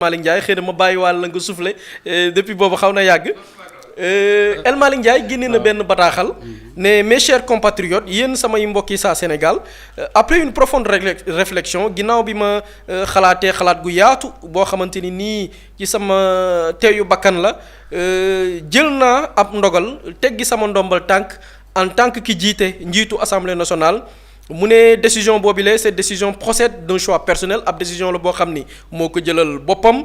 Malick Ndiaye xëy na ma bàyyi wàll la nga soufflé depuis boobu xaw na yàgg El Malick Ndiaye génne na benn bataaxal ne mes chers compatriotes yéen samay mbokki saa Sénégal après une profonde réflexion ginnaaw bi ma xalaatee xalaat gu yaatu boo xamante ni nii ci sama teeyu bakkan la jël naa ab ndogal teggi sama ndombal tànk en tant que ki jiite njiitu assemblée nationale. mu ne décision boobile cette décision procède d'un choix personnel ab décision la boo xam ni moo ko jëlal boppam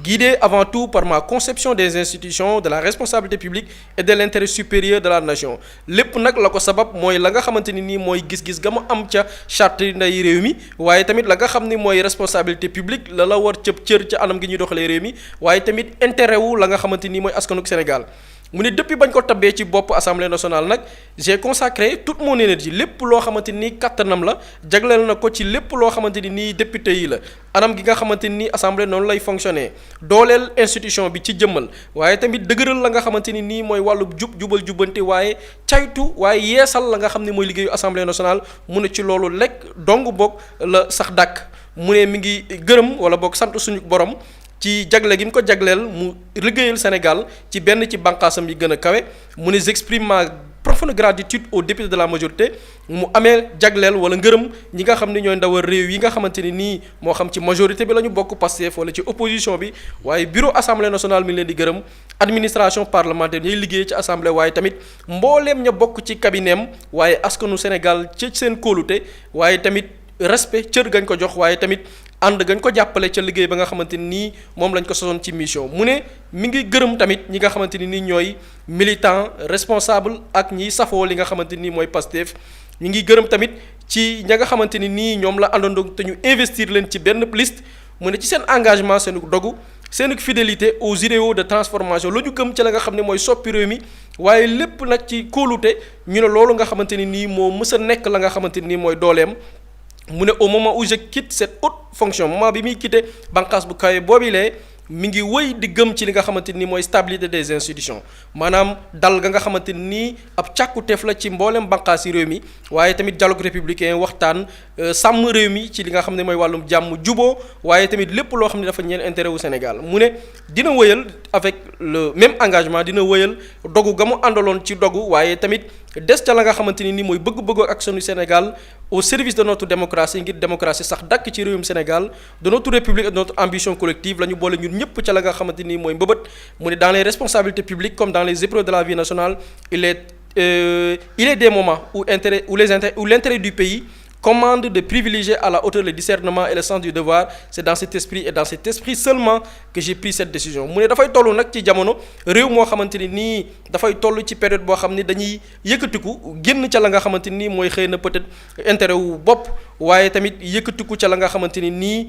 guidé avant tout par ma conception des institutions de la responsabilité publique et de l'intérêt supérieur de la nation lépp nag la ko sabab mooy la nga xamante ni nii mooy gis-gis ga mu am ca charte nday réew mi waaye tamit la nga xam ni mooy responsabilité publique la war cëb cër ca anam gi ñuy doxalee réew mi waaye tamit intérêt wu la nga xamante ni mooy askanuk Sénégal mu ne depuis bañ ko tabbee ci bopp assemblée nationale nag j'ai consacré toute mon énergie lépp loo xamante ni kattanam la jagleel na ko ci lépp loo xamante ni nii député yi la anam gi nga xamante ni assemblée noonu lay fonctionner dooleel institution bi ci jëmmal waaye tamit dëgëral la nga xamante ni nii mooy wàllu jubal jubbanti waaye caytu waaye yeesal la nga xam ne mooy liggéeyu assemblée nationale mu ne ci loolu lekk dong boog la sax dàkk mu ne mi ngi gërëm wala boog sant suñu borom. ci jagle gi mu ko jagleel mu liggéeyal Sénégal ci benn ci bànqaasam yi gën a kawe mu ne j'exprime ma profonde gratitude aux députés de la majorité mu amee jagleel wala ngërëm ñi nga xam ne ñooy ndawal réew yi nga xamante ni nii moo xam ci majorité bi la ñu bokk Pastef wala ci opposition bi waaye bureau assemblée nationale mi ngi leen di gërëm administration parlementaire ñuy liggéey ci assemblée waaye tamit mbooleem ña bokk ci cabinetam waaye askanu Sénégal ci seen kóolute waaye tamit respect cër gañ ko jox waaye tamit ànd gañ ko jàppale ca liggéey ba nga xamante ni moom lañ ko sosoon ci mission mu ne mi ngi gërëm tamit ñi nga xamante ni ñooy militant responsable ak ñiy safoo li nga xamante ni mooy Pastef ñu ngi gërëm tamit ci ña nga xamante ni nii ñoom la àndandoo te ñu investir leen ci benn liste mu ne ci seen engagement seen dogu seen fidélité aux idéaux de transformation la ñu gëm ci la nga xam ne mooy soppi réew mi waaye lépp nag ci kóolute ñu ne loolu nga xamante ni nii moo mës a nekk la nga xamante ni mooy dooleem. mu ne au moment où je quitte cette haute fonction moment bi muy quitté bànqaas bu kawe boobilee mi ngi wëy di gëm ci li nga xamante ni mooy stabilité des institutions maanaam dal ga nga xamante ni ab càkkuteef la ci mboolem bànqaas yi réew mi waaye tamit dialogue républicain waxtaan sàmm réew mi ci li nga xam ne mooy wàllum jàmm juboo waaye tamit lépp loo xam ne dafa ñeel intérêt wu Sénégal mu ne dina wëyal avec le même engagement dina wëyal dogu ga mu àndaloon ci dogu waaye tamit des ca la nga xamante ni mooy bëgg-bëgg ak sunu Sénégal au service de notre démocratie ngir démocratie sax dàkk ci réewum Sénégal de notre république et de notre ambition collective la ñu boole ñun ñëpp ca la nga xamante ni mooy mbëbët mu ne dans les responsabilités publiques comme dans les épreuves de la vie nationale il est des moments où l'intérêt du pays commande de privilégier à la hauteur le discernement et le sens du devoir c'est dans cet esprit seulement que j'ai pris cette décision mu ne dafay toll nag ci jamono réew moo xamante ni nii dafay toll ci période boo xam ni dañuy yëkkatiku génn ca la nga xamante ni mooy xëy na peut-être intérêt wu bopp waaye tamit yëkkatiku ca la nga xamante ni nii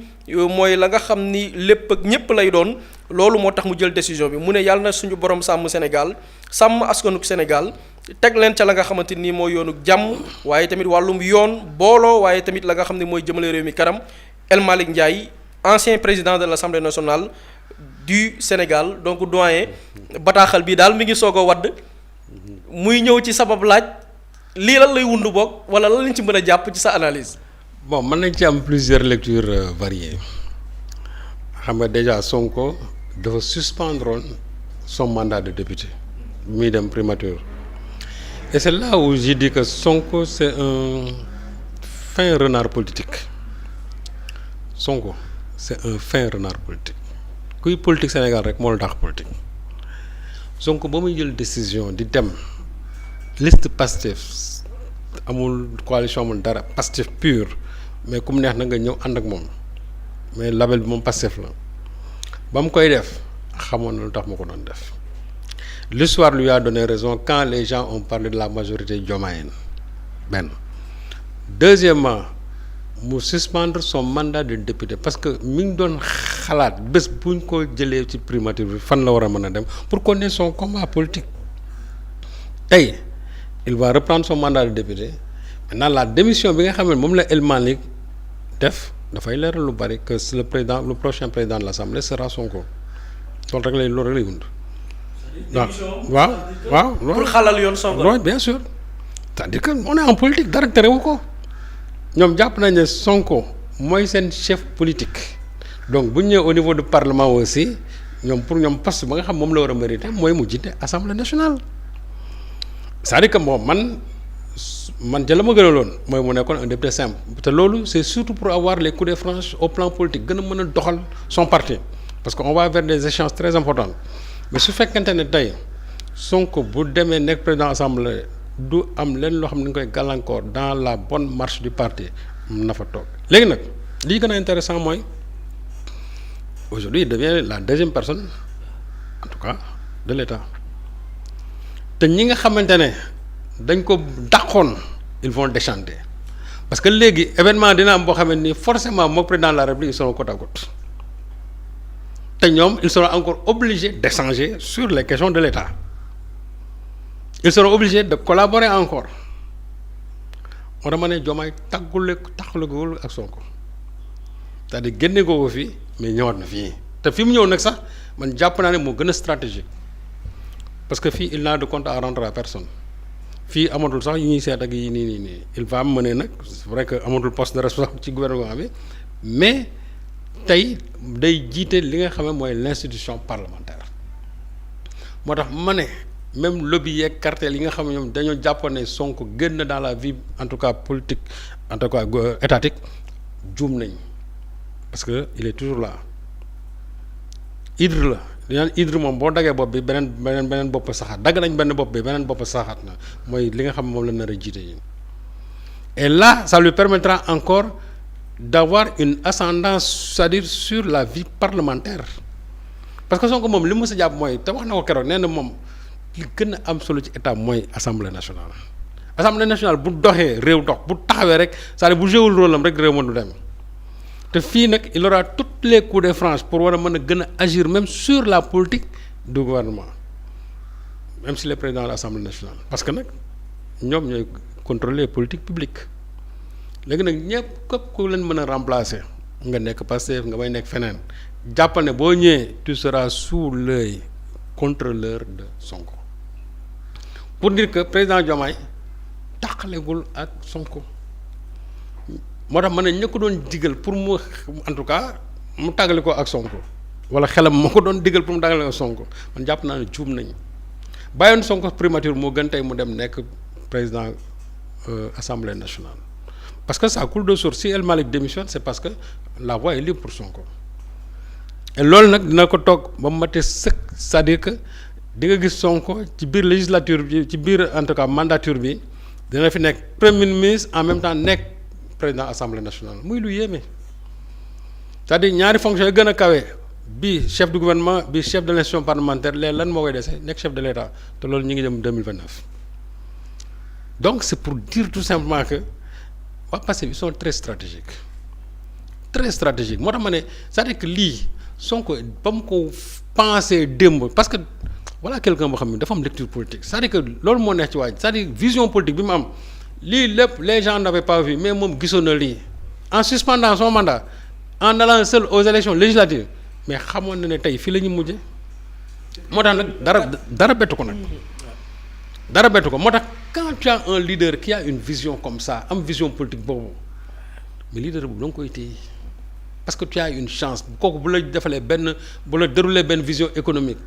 mooy la nga xam ni lépp ak ñépp lay doon loolu moo tax mu jël décision bi mu ne yàlla na suñu borom sàmm Sénégal sàmm askanuk Sénégal teg leen ca la nga xamante ni mooy yoonu jàmm waaye tamit wàllum yoon booloo waaye tamit la nga xam ne mooy jëmale réew mi kanam El Malick Ndiaye ancien président de l'Assemblée nationale du Sénégal donc doyen bataaxal bi daal mi ngi soog a wadd muy ñëw ci sabab laaj lii lan lay wund boog wala lan lañ ci mën a jàpp ci sa analyse. bon mën nañ ci am plusieurs lectures variées xam nga déjà Sonko dafa suspendre son mandat de député muy dem primature. Et c'est là où j'ai dit que Sonko c'est un fin renard politique Sonko c'est un fin renard politique kuy politique Sénégal rek moo la tax politique Sonko ba muy jël décision di dem liste Pastef amul coalition amul dara Pastef pur mais ku mu neex na nga ñëw ànd ak moom mais label bi moom Pastef la ba mu koy def xamoon na lu tax ma ko doon def. L'histoire lui a donné raison quand les gens ont parlé de la majorité diomayenne benn deuxièmement mu suspendre son mandat de député parce que mi ngi doon xalaat bés buñ ko jëlee ci primature bi fan la war a mën a dem pour continuer son combat politique tey il va reprendre son mandat de député maintenant la démission bi nga xam ne moom la El Malick def dafay leeral lu bari que le prochain président de l'Assemblée sera Sonko loolu rek lay wund waaw pour xalal yoon Sonko loolu bien sûr c'est-à-dire que on est en politique dara terewu ko ñoom jàpp nañ ne Sonko mooy seen chef politique donc bu ñu ñëwee au niveau du parlement aussi ñoom pour ñoom poste ba nga xam moom la war a mérité mooy mu jiite assemblée nationale c'est-à-dire que bon man jël la ma gënaloon mooy mu nekkoon un député simple te loolu c'est surtout pour avoir les coups de franche au plan politique gën a mën a doxal son parti parce que on va vers des échéances très importantes mais su fekkente ne tey Sonko bu demee nekk président assemblée du am leen loo xam ne nga koy gàllankoor dans la bonne marche du parti na fa toog léegi nag lii gën a intéressant mooy aujourd'hui il devient la deuxième personne en tout cas de l'État te ñi nga xamante ne dañ ko dàqoon ils vont déchanter parce que léegi événement dina am boo xamante ni forcément moom président de la République ils seront côte à côte te ñoom ils seront encore obligés d'échanger sur les questions de l'État ils seront obligés de collaborer encore moo dama ne Diomaye taxalegul ak Sonko c'est-à-dire génne ko fii mais ñëwaat na fii te fi mu ñëw nag sax man jàpp naa ne moo gën a stratégique parce que fii il n'a de compte à rendre à personne fii amatul sax yu ñuy seet ak yi nii il va mener nag c'est vrai que amatul poste de responsable ci gouvernement bi mais tey day jiite li nga xam ne mooy l'institution parlementaire moo tax ma ne même lobby yeeg cartel yi nga xam ne ñoom dañoo jàppoon ne Sonko génn dans la vie en tout cas politique en tout cas étatique juum nañ parce que il est toujours là hydre la dinaan hydre moom boo daggee bopp bi beneen bopp saxaat dagg nañ benn bopp bi beneen bopp saxaat na mooy li nga xam ne moom la nar a jiite yi et là ça lui permettra encore d'avoir une ascendance c'est-à-dire sur la vie parlementaire parce que Sonko moom li mu mës a jàpp mooy te wax na ko keroog nee na moom li gën a am solo ci état mooy assemblée nationale bu doxee réew dox bu taxawee rek c'est-à-dire bu joué rôle am rek réew ma du dem te fii nag il aura toutes les coups de franche pour war a mën a gën a agir même sur la politique du gouvernement même si le président de l'Assemblée nationale parce que nag ñoom ñooy contrôler politique publique léegi nag ñëpp képp ku leen mën a remplacer nga nekk Pastef nga may nekk feneen jàppal ne boo ñëwee tu seras sous l'œil contrôleur de Sonko pour dire que président Diomaye tàqalegul ak Sonko moo tax ma ne ña ko doon digal pour mu en tout cas mu tàggale ko ak Sonko wala xelam moo ko doon digal pour mu tàggale ko ak Sonko man jàpp naa ne juum nañ bàyyoon Sonko primature moo gën tey mu dem nekk président assemblée nationale parce que ça coule de source si El Malick démissionne c'est parce que la voie est libre pour Sonko et loolu nag dina ko toog ba mu matee sëkk c'est-à-dire que di nga gis Sonko ci biir législature bi ci biir en tout cas mandature bi dina fi nekk premier ministre en même temps nekk président assemblée nationale muy lu yéeme c'est-à-dire ñaari fonction yi gën a kawe bi chef du gouvernement bi chef de l'institution parlementaire léegi lan moo koy dese nekk chef de l'État te loolu ñu ngi jëm 2029 donc c'est pour dire tout simplement que waa Pastef ils sont très stratégiques moo tax ma ne c'est-à-dire que lii Sonko ba mu ko pensé démb parce que voilà quelqu'un boo xam ne dafa am lecture politique c'est-à-dire que loolu moo neex ci waaj c'est-à-dire vision politique bi mu am lii lépp les gens n'avaient pas vu mais moom gisoon na lii en suspendant son mandat en allant seul aux élections législatives mais xamoon na ne tey fii la ñu mujje moo tax nag dara bettu ko moo tax quand tu as un leader qui a une vision comme ça am vision politique boobu mais leader boobu da nga koy téye parce que tu as une chance kooku bu la defalee bu la dérouler benn vision économique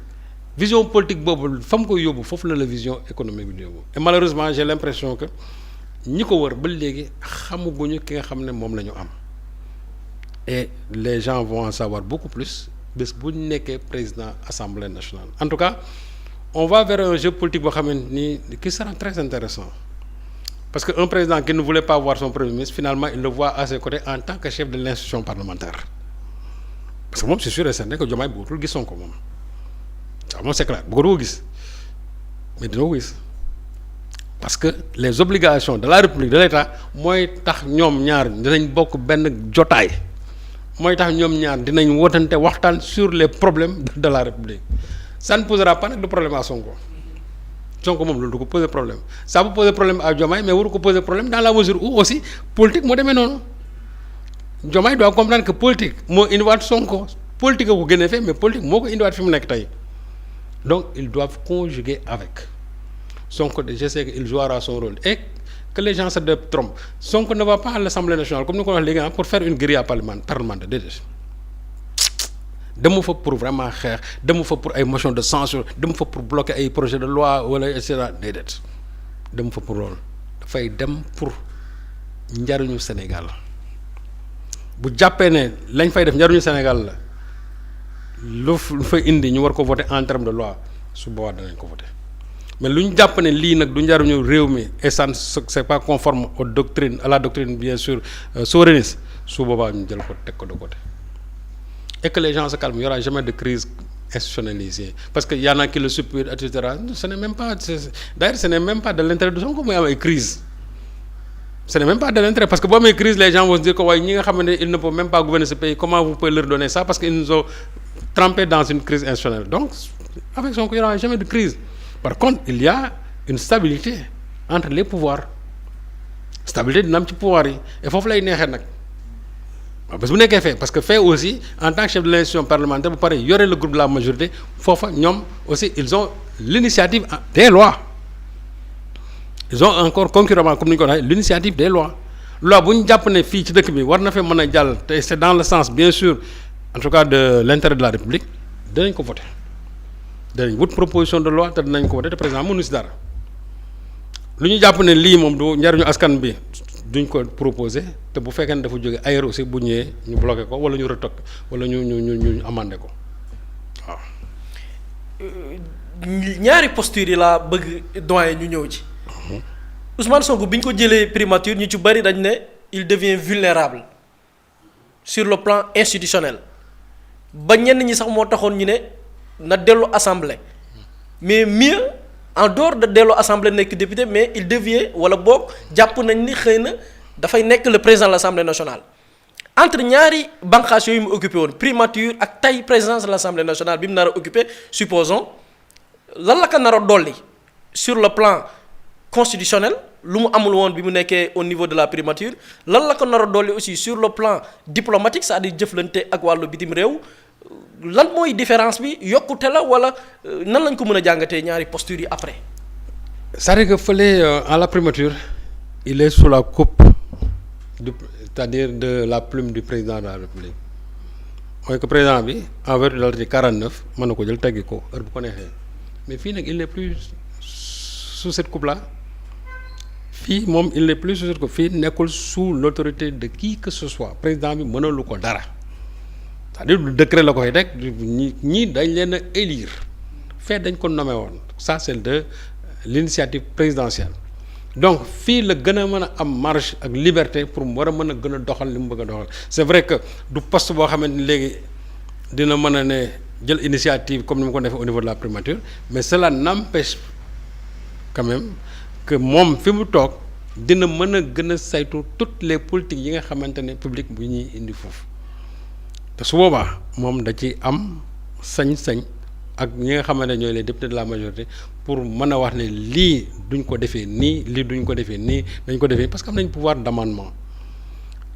vision politique boobu fa mu koy yóbbu foofu la vision économique bi di yóbbu et malheureusement j'ai l'impression que ñi ko wër ba léegi xamaguñu ki nga xam ne moom la ñu am et les gens vont en savoir beaucoup plus bés bu ñu nekkee président assemblée nationale en tout cas on va vers un jeu politique boo xamante ni qui sera très intéressant parce que un président qui ne voulait pas voir son premier ministre finalement il le voit à ses côtés en tant que chef de l'institution parlementaire parce que moom c'est sûr et certain que Diomaye bëggatul gis Sonko moom ça moom c'est clair bëggatul ko gis mais dina ko gis parce que les obligations de la République de l'État mooy tax ñoom ñaar dinañ bokk benn jotaay mooy tax ñoom ñaar dinañ wootante waxtaan sur les problèmes de la République ça ne posera pas nag de problème à Sonko moom loolu du ko poser problème ça peut poser problème à Diomaye mais waru ko poser problème dans la mesure où aussi politique moo demee noonu Diomaye doit comprendre que politique moo indiwaat Sonko politique a ko gën a fee mais politique moo ko indiwaat fi mu nekk tey donc ils doivent conjuguer avec Sonko je sais que il jouera son rôle et que les gens se trompent Sonko ne va pas à l'Assemblée nationale comme ni ko wax léegi pour faire une guérilla parlementaire déedéet demu fa pour vraiment xeex demu fa pour ay motion de censure demu fa pour bloquer ay projet de loi wala et cetera déedéet demu fa pour loolu dafay dem pour njariñu Sénégal bu jàppee ne lañ fay def njariñu Sénégal la lu fay indi ñu war ko voter en terme de loi su boobaa danañ ko voter mais lu ñu jàpp ne lii nag du njariñu réew mi et ça c'est pas conforme aux doctrines à la doctrine bien sûr souverainiste su boobaa ñu jël ko teg ko de côté et que les gens se calment, il n'y aura jamais de crise institutionnelle ici parce que y en a qui le supputent et cetera ce n'est même pas d'ailleurs ce n'est même pas de l'intérêt de Sonko muy am ay crise ce n'est même pas de l'intérêt parce que boo amee crise les gens vont se dire que waaye ñi nga xam ne ils ne peuvent même pas gouverner ce pays comment vous pouvez leur donner ça parce qu'ils nous ont trempés dans une crise institutionnelle donc avec Sonko il n'y aura jamais de crise par contre il y a une stabilité entre les pouvoirs stabilité dina am ci pouvoir yi et foofu lay neexee nag waaw bés bu nekkee fait parce que fait aussi en tant que chef de l'institution parlementaire bu pare yore le groupe de la majorité foofa ñoom aussi ils ont l'initiative des lois ils ont encore concurremment comme ni ñu ko waxee l'initiative des lois loi bu ñu jàpp ne fii ci dëkk bi war na fee mën a jàll te c'est dans le sens bien sûr en tout cas de l'intérêt de la République dinañ ko voter dinañ wut proposition de loi te dinañ ko voter te président mënu si dara lu ñu jàpp ne lii moom du njariñu askan bi duñ ko proposer te bu fekkee ne dafa jóge ailleurs aussi bu ñëwee ñu bloqué ko wala ñu retoqué wala ñu amandé ko waaw. ñaari postures yi laa bëgg doyen ñu ñëw ci. Ousmane Sonko bi ñu ko jëlee primature ñu ci bari dañ ne il devient vulnérable sur le plan institutionnel ba ñenn ñi sax moo taxoon ñu ne na dellu assemblée mais mieux. en dehors de dellu assemblée nekk député mais il devient wala boog jàpp nañ ni xëy na dafay nekk le président de l'Assemblée nationale entre ñaari bànqaas yooyu mu occupé woon primature ak tey présidence de l'Assemblée nationale bi mu nar a occupé supposons lan la ko nar a dolli sur le plan constitutionnel lu mu amul woon bi mu nekkee au niveau de la primature lan la ko nar a dolli aussi sur le plan diplomatique c'est-à-dire jëflante ak wàllu bitim réew lan mooy différence bi yokkute la wala nan lañ ko mën a jàngatee ñaari postures yi après. c'est-à-dire que fële à la primature il est sous la coupe c'est-à-dire de la plume du président de la République mooy que président bi en vertu de l'article 49 mën na ko jël teggi ko heure bu ko neexee mais fii nag il n'est plus sous cette coupe là fii moom il n'est plus sous cette coupe fii nekkul sous l'autorité de qui que ce soit président bi mënalu ko dara. c'est-à-dire du décret la koy rek ñii dañ leen a élire fait dañ ko nommé woon ça c'est de l'initiative présidentielle donc fii la gën a mën a am marge ak liberté pour mu war a mën a gën a doxal li mu bëgg a doxal c'est vrai que du poste boo xamante ni léegi dina mën a ne jël initiative comme ni mu ko defee au niveau de la primature mais cela n'empêche quand même que moom fi mu toog dina mën a gën a saytu toutes les politiques yi nga xamante ne public bu ñuy indi foofu te su boobaa moom da ci am sañ-sañ ak ñi nga xamante ne ñooy les députés de la majorité pour mën a wax ne lii duñ ko defee nii lii duñ ko defee nii dañ ko defee parce que am nañ pouvoir d'amendement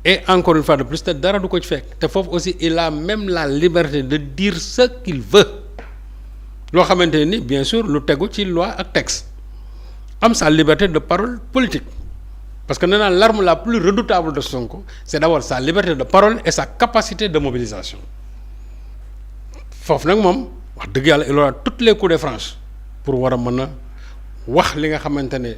et encore une fois de plus te dara du ko ci fekk te foofu aussi il a même la liberté de dire ce qu'il veut loo xamante ni bien sûr lu tegu ci loi ak texte am sa liberté de parole politique parce que nee naa l'arme la plus redoutable de Sonko c'est d'abord sa liberté de parole et sa capacité de mobilisation foofu nag moom wax dëgg yàlla il aura toutes les coups de franche pour war a mën a wax li nga xamante ne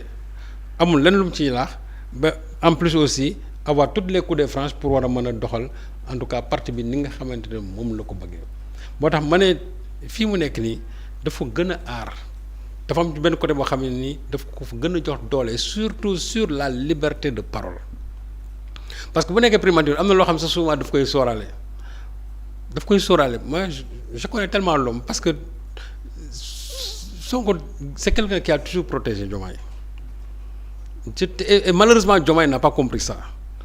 amul lenn lu mu ciy laax ba en plus aussi avoir toutes les coups de franche pour war a mën a doxal en tout cas parti bi ni nga xamante ne moom la ko bëggee moo tax ma ne fii mu nekk nii dafa gën a aar dafa am benn côté boo xam ne nii daf ko fa gën a jox doole surtout sur la liberté de parole parce que bu nekkee primature am na loo xam sax souvent daf koy sóoraale moi je connais tellement l'homme parce que Sonko c'est quelqu'un qui a toujours protégé Diomaye et malheureusement Diomaye n'a pas compris ça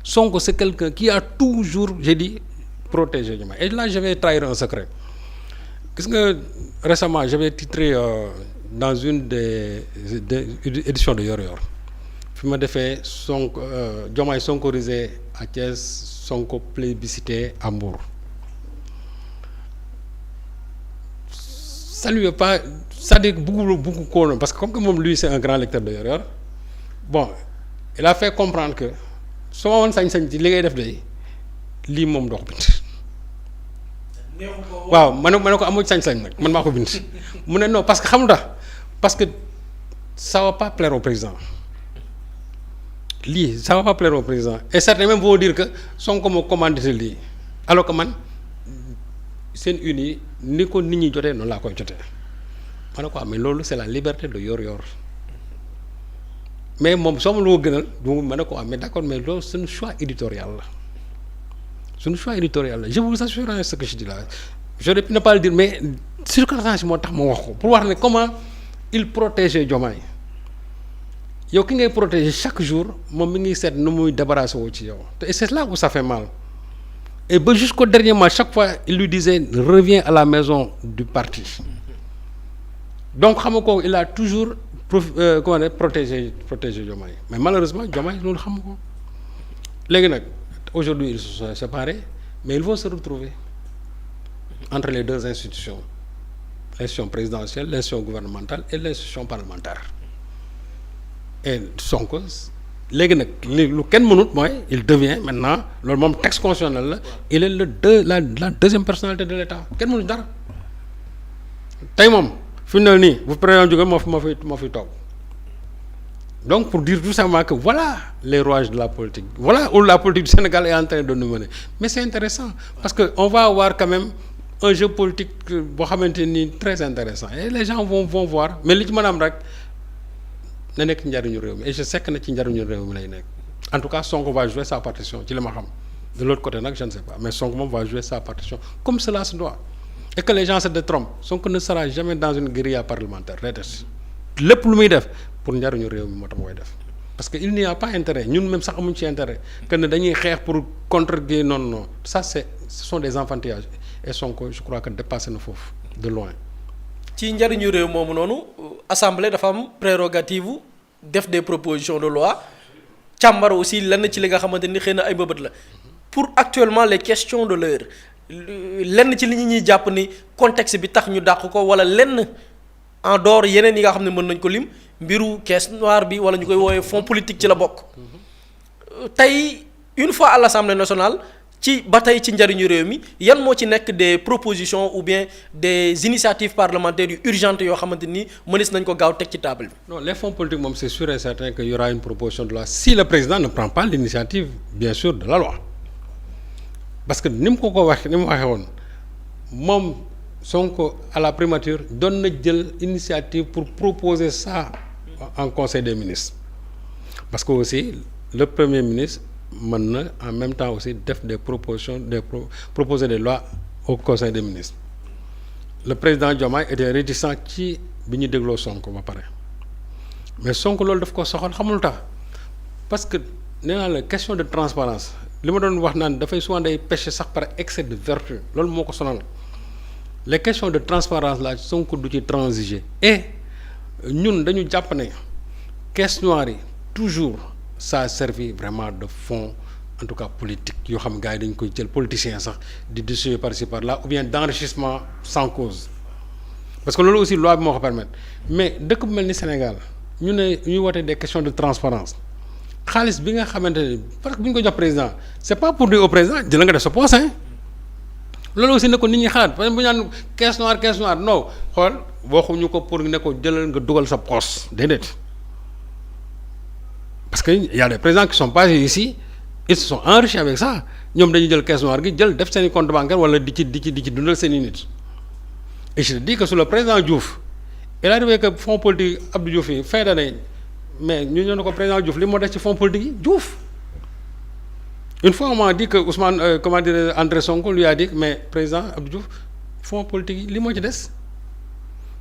Sonko c'est quelqu'un qui a toujours j'ai dit protégé Diomaye et là je vais trahir un secret gis nga récemment j'avais titré dans une des éditions de Yoor Yoor fi ma defee Sonko Diomaye sonkorisé à Thiès, Sonko plébiscité à Mbour. Ça lui est pas, c'est-à-dire beaucoup ko parce que comme que moom lui c'est un grand lecteur de Yoor Yoor bon il a fait comprendre que soo ma woon sañ-sañ ci li ngay def day lii moom doo ko bind. waaw ma ne ko amul sañ-sañ nag man maa ko bind mu ne non parce que xam nga parce que ça va pas plaire au président lii ça va pas plaire au président et certains même vont dire que Sonko moo commandité lii alors que man seen une yi ni ko nit ñi jotee noonu laa koy jotee ma ne ko mais loolu c'est la liberté de yor mais moom soo ma loo gënal du ma ne ko mais d'accord mais loolu suñu choix éditorial la je vous assure ce que je dis là j'aurais pu ne pas le dire mais circonstance moo tax ma wax ko pour wax ne comment il protégeait Diomaye yow ki ngay protéger chaque jour moom mi ngi seet nu muy débarrasser woo ci yow te c'est là où ça fait mal et ba jusqu'au dernier mois chaque fois il lui disait reviens à la maison du parti donc xam nga ko il a toujours protégé Diomaye mais malheureusement Diomaye loolu xam nga ko léegi nag aujourd'hui ils se sont séparés mais ils vont se retrouver entre les deux institutions l'institution présidentielle l'institution gouvernementale et l'institution parlementaire et Sonko léegi nag lu kenn mënut mooy il devient maintenant loolu moom texte constitutionnel la il est la deuxième personnalité de l'État kenn mënut dara tey moom fi mu ne nii bu président jóge moo fi toog donc pour dire tout simplement que voilà les rouages de la politique voilà où la politique du Sénégal est en train de nous mener mais c'est intéressant parce que on va avoir quand même un jeu politique boo xamante ni très intéressant et les gens vont voir mais li ci mën a am rek na nekk ci njariñu réew mi et je sais que na ci njariñu réew mi lay nekk en tout cas Sonko va jouer sa partition ci li ma xam de l'autre côté nag je ne sais pas mais Sonko moom va jouer sa partition comme cela se doit et que les gens se détrompent Sonko ne sera jamais dans une guérilla parlementaire déedéet lépp lu muy def pour njariñu réew mi moo tax mooy def parce que il n'y a pas intérêt ñun même sax amuñ ci intérêt que ne dañuy xeex pour contre gi non ça ce sont des enfantillages et Sonko je crois que dépassé na foofu de loin. ci njariñu réew moomu noonu assemblée dafa am prérogative def des propositions de loi càmbar aussi lenn ci li nga xamante ni xëy na ay bëbët la pour actuellement les questions de l'heure lenn ci li ñuy jàpp ni contexte bi tax ñu dàq ko wala lenn en dehors yeneen yi nga xam ne mën nañ ko lim mbiru caisse noire bi wala ñu koy woowee fonds politique ci la bokk tey une fois à l'Assemblée nationale ci ba tey ci njariñu réew mi yan moo ci nekk des propositions ou bien des initiatives parlementaires yu urgentes yoo xamante ni mënees nañ ko gaaw teg ci table bi. non les fonds politiques moom c'est sûr et certain que y aura une proposition de loi si le président ne prend pas l'initiative bien sûr de la loi parce que ni mu ko waxee woon moom Sonko à la primature doon na jël initiative pour proposer ça en conseil des ministres parce que aussi le premier ministre mën na en même temps aussi def des propositions proposer des lois au conseil des ministres le président Diomaye était réticent ci bi ñu dégloo Sonko ba pare mais Sonko loolu daf ko soxal xamul tax parce que nee naa la question de transparence li ma doon wax naan dafay souvent day pécher sax par excès de vertu loolu moo ko sonal les questions de transparence là Sonko du ci transiger et ñun dañu jàpp ne caisse noire yi toujours ça a servi vraiment de fond en tout cas politique yoo xam gars yi dañ koy jël politiciens sax di distribuer par-ci par-là ou bien d'enrichissement sans cause parce que loolu aussi loi bi moo ko permettre mais dëkk bu mel ni Sénégal ñu ne ñuy wootee des questions de transparence xaalis bi nga xamante ne parce que bu ñu ko jox président c'est pas pour dire au président jël nga def sa poche hein loolu aussi ne ko nit ñi xalaat parce que bu ñu naan caisse noire non xool waxuñu ko pour ne ko jëlal nga dugal sa poche déedéet parce que y a des présidents qui sont passés ici ils se sont enrichis avec ça ñoom dañuy jël caisse noire gi jël def seen i compte bancaire wala di ci dundal seen i nit et je te dis que sur le président Diouf il est arrivé que fonds politique Abdou Diouf yi fin d'année mais ñu ñëw ne ko président Diouf li moo def ci fonds politique yi Diouf une fois on m'a dit que Ousmane comment dire André Sonko lui a dit mais président Abdou Diouf fonds politique yi li moo ci des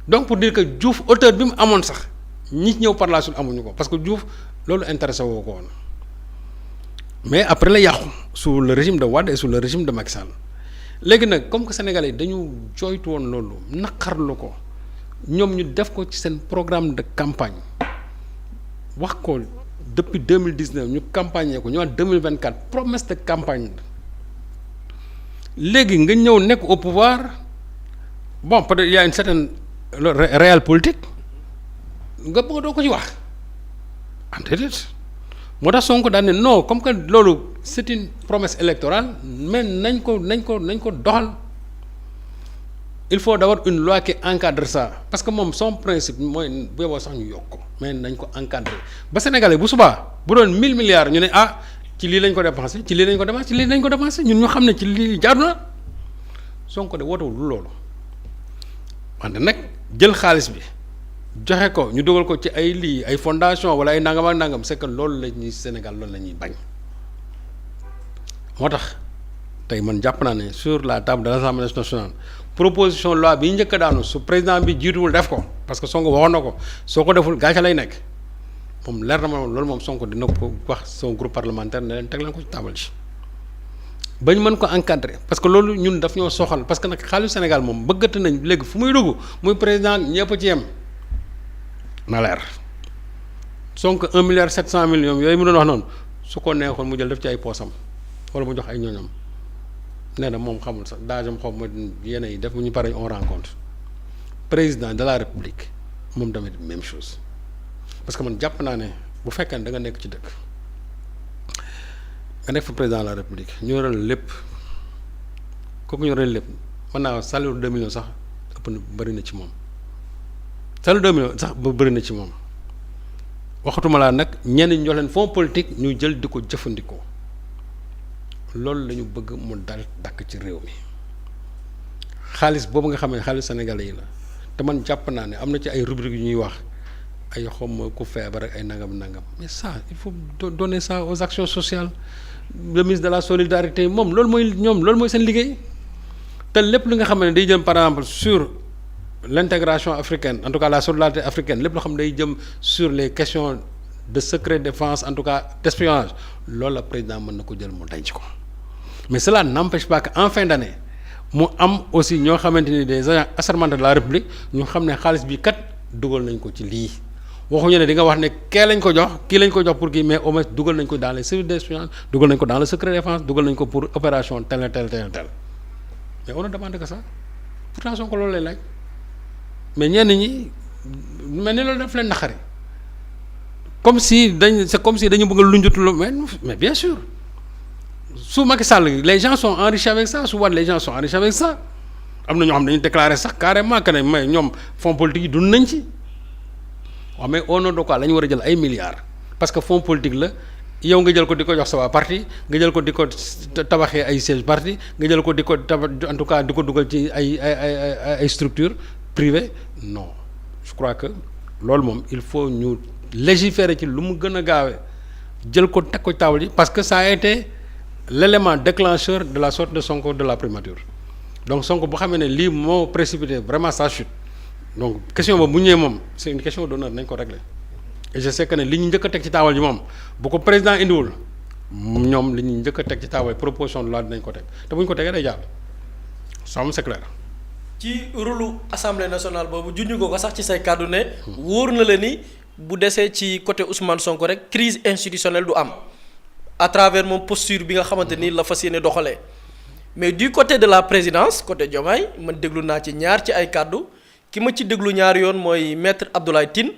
donc pour dire que Diouf auteur bi mu amoon sax ñi ñëw par la suite amuñu ko parce que Diouf loolu intéressé woo ko woon mais après la yàqu sous le régime de Wade et sous le régime de Macky Sall léegi nag comme que Sénégalais yi dañu jooytu woon loolu naqarlu ko ñoom ñu def ko ci seen programme de campagne wax ko depuis 2019 ñu campagne ko ñu wax 2024 promesse de campagne léegi nga ñëw nekk au pouvoir bon peut-être il y a une certaine réelle politique nga bëgg doo ko ci wax am déedéet moo tax Sonko daan ne non comme que loolu c'est une promesse électorale mais nañ ko doxal il faut d'abord une loi qui encadre ça parce que moom son principe mooy booboo sax ñu yokk ko mais nañ ko encadrer ba Sénégalais bu subaa bu doon 1000 milliards ñu ne ci lii lañ ko dépensé ci lii lañ ko dépensé ci lii lañ ko dépensé ñun ñu xam ne ci lii jaadu na Sonko de wootewul lu loolu wante nag jël xaalis bi joxe ko ñu dugal ko ci ay lii ay fondation wala ay nangam ak nangam c'est que loolu la ñuy Sénégal loolu la ñuy bañ moo tax tey man jàpp naa ne sur la table de l'Assemblée nationale proposition loi bi njëkk a daanu su président bi jiituwul def ko parce que Sonko waxoon na ko soo ko deful gàcce lay nekk moom leer na ma loolu moom Sonko dina ko wax son groupe parlementaire ne leen teg leen ko ci table ci ba ñu mën ko encadrer parce que loolu ñun daf ñoo soxal parce que nag xaalisu Sénégal moom bëggate nañ léegi fu muy dugg muy président ñëpp ci yem na leer Sonko 1 milliard 700 millions yooyu mu doon wax noonu su ko neexoon mu jël def ci ay poosam wala mu jox ay ñooñam nee na moom xamul sax daajam xaw ma yenn yi def mu ñu pare on rencontre président de la république moom tamit même chose parce que man jàpp naa ne bu fekkee ne da nga nekk ci dëkk nga nekk fa président de la république ñu yoral lépp kooku ñu yoral lépp mën naa salaire 2 millions sax ëpp na bëri na ci moom salaire 2 millions sax ba bëri na ci moom waxatuma laa nag ñenn ñi jox leen fonds politique ñu jël di ko jëfandikoo loolu la ñu bëgg mu dal dakk ci réew mi xaalis boobu nga xam ne xaalis sénégalais yi la te man jàpp naa ne am na ci ay rubrique yu ñuy wax ay xom ku feebar ak ay nangam mais ça il faut donner ça aux actions sociales le ministre de la solidarité moom loolu mooy ñoom loolu mooy seen liggéey te lépp li nga xam ne day jëm par exemple sur l'intégration africaine en tout cas la solidarité africaine lépp loo xam ne day jëm sur les questions de secret défense en tout cas d'espionnage loolu la président mën na ko jël mu denc ko mais cela n'empêche pas que en fin d'année mu am aussi ñoo xamante ni des agents assermentés de la République ñu xam ne xaalis bi kat dugal nañ ko ci lii waxuñu ne di nga wax ne kee lañ ko jox kii lañ ko jox pour kii mais au moins dugal nañ ko dans les services d'espionnage dugal nañ ko dans le secret défense dugal nañ ko pour opération tel mais on ne demande que ça pourtant Sonko loolu lay laaj mais ñenn ñi mel ni loolu daf leen naqari comme si dañu bëgg a lunjutu mais bien sûr su Macky Sall les gens sont enrichis avec ça su Wade les gens sont enrichis avec ça am na ñoo xam ne dañu déclarer sax carrément que ne mais ñoom fonds politique yi dund nañ ci waaw mais au nom de quoi la ñu war a jël ay milliards parce que fonds politique la yow nga jël ko di ko jox sa waa parti nga jël ko di ko tabaxee ay siège parti nga jël ko di ko en tout cas di ko dugal ci ay structures privées non je crois que loolu moom il faut ñu légiférer ci lu mu gën a gaawee jël ko teg ko taabal yi parce que ça a été l'élément déclencheur de la sortie de Sonko de la primature donc Sonko bu xamee ne lii moo précipité vraiment sa chute donc question boobu bu ñëwee moom c'est une question d'honneur nañ ko régler et je sais que ne li ñu njëkk a teg ci taabal ji moom bu ko président indiwul ñoom li ñu njëkk a teg ci taabal proposition de loi dinañ ko teg te bu ñu ko tegee day jàll ça moom c'est clair. ci rôle assemblée nationale boobu junj ko sax ci say kàddu ne wóor na la ni bu desee ci côté Ousmane Sonko rek crise institutionnelle du am à travers moom posture bi nga xamante ni la fas yéene doxalee mais du côté de la présidence côté Diomaye man déglu naa ci ñaar ci ay kàddu ki ma ci déglu ñaari yoon mooy maître Abdoulaye Tine